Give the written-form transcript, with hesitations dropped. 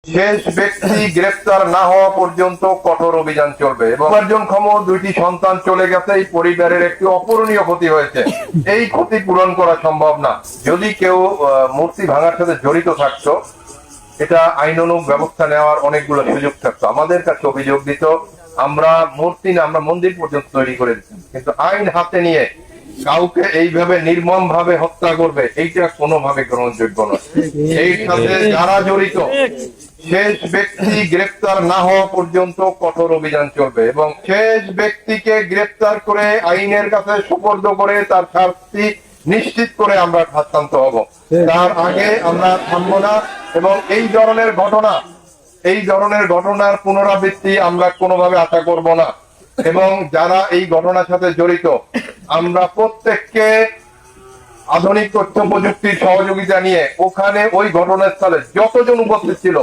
শেষ ব্যক্তি গ্রেফতার না হওয়া পর্যন্ত কঠোর অভিযান চলবে এবং উপার্জনক্ষম 2টি সন্তান চলে গেছে। এই পরিবারের একটি অপূরণীয় ক্ষতি হয়েছে, এই ক্ষতি পূরণ করা সম্ভব না। যদি কেউ মূর্তি ভাঙার সাথে জড়িত থাকতো, এটা আইনানুগ ব্যবস্থা নেওয়ার অনেকগুলো সুযোগ থাকতো। আমাদের কাছে অভিযোগ দিত আমরা মূর্তি না, আমরা মন্দির পর্যন্ত তৈরি করে দিতাম, কিন্তু আইন হাতে নিয়ে কাউকে এইভাবে নির্মম ভাবে হত্যা করবে, এইটা কোনোভাবে গ্রহণযোগ্য নয়। এই সাথে যারা জড়িত শেষ ব্যক্তি গ্রেফতার না হওয়া পর্যন্ত কঠোর অভিযান চলবে এবং শেষ ব্যক্তিকে গ্রেফতার করে আইনের কাছে সুপর্দ করে তার শাস্তি নিশ্চিত করে আমরা শান্ত হব। তার আগে আমরা থামবো না এবং এই ধরনের ঘটনার পুনরাবৃত্তি আমরা কোনোভাবে আশা করব না। এবং যারা এই ঘটনার সাথে জড়িত, আমরা প্রত্যেককে আধুনিক তথ্য প্রযুক্তির সহযোগিতা নিয়ে ওখানে ওই ঘটনাস্থলে যতজন উপস্থিত ছিল